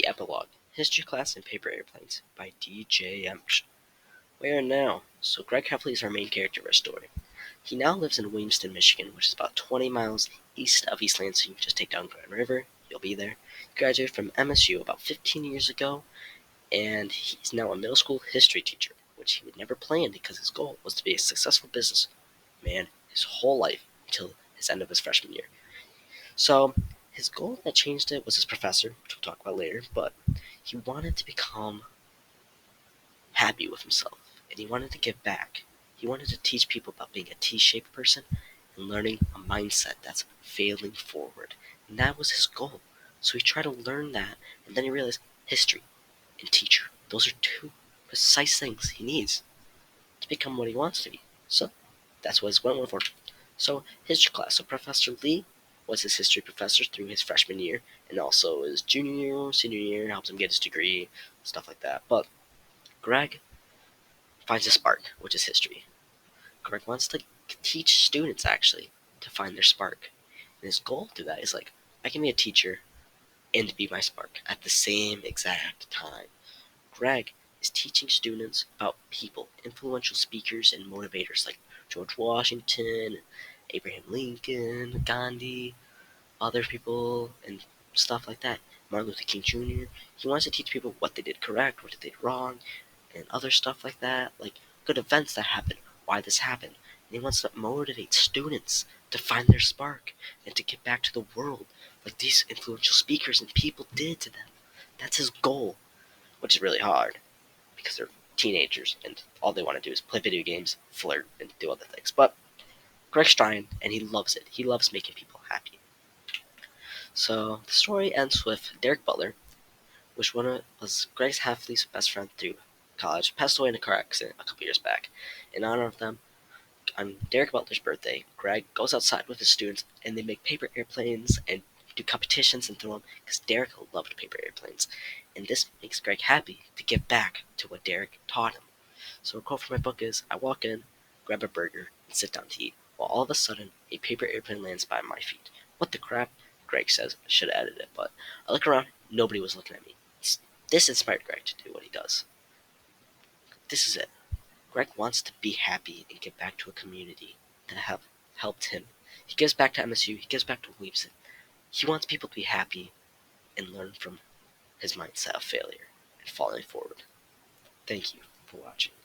The Epilogue, History Class and Paper Airplanes by D.J.M. Where now? So Greg Heffley is our main character of our story. He now lives in Williamston, Michigan, which is about 20 miles east of East Lansing. Just take down Grand River, you'll be there. He graduated from MSU about 15 years ago, and he's now a middle school history teacher, which he would never plan because his goal was to be a successful businessman his whole life until his end of his freshman year. So his goal that changed it was his professor, which we'll talk about later, but he wanted to become happy with himself, and he wanted to give back. He wanted to teach people about being a T-shaped person and learning a mindset that's failing forward. And that was his goal. So he tried to learn that, and then he realized history and teacher, those are two precise things he needs to become what he wants to be. So that's what he went for. So history class. So Professor Lee was his history professor through his freshman year, and also his junior year, senior year, helped him get his degree, stuff like that. But Greg finds a spark, which is history. Greg wants to teach students actually to find their spark. And his goal through that is like, I can be a teacher and be my spark at the same exact time. Greg is teaching students about people, influential speakers and motivators like George Washington, Abraham Lincoln, Gandhi, other people, and stuff like that. Martin Luther King Jr. He wants to teach people what they did correct, what they did wrong, and other stuff like that, like good events that happened, why this happened. And he wants to motivate students to find their spark and to get back to the world like these influential speakers and people did to them. That's his goal, which is really hard because they're teenagers and all they want to do is play video games, flirt, and do other things. But Greg's trying, and he loves it. He loves making people happy. So the story ends with Derek Butler, which was Greg Heffley's best friend through college, passed away in a car accident a couple years back. In honor of them, on Derek Butler's birthday, Greg goes outside with his students and they make paper airplanes and do competitions and throw them because Derek loved paper airplanes. And this makes Greg happy to give back to what Derek taught him. So a quote from my book is, I walk in, grab a burger, and sit down to eat, while all of a sudden a paper airplane lands by my feet. What the crap? Greg says. I should have edited it, but I look around, nobody was looking at me. This inspired Greg to do what he does. This is it. Greg wants to be happy and give back to a community that have helped him. He gives back to MSU. He gives back to Williamson. He wants people to be happy and learn from his mindset of failure and falling forward. Thank you for watching.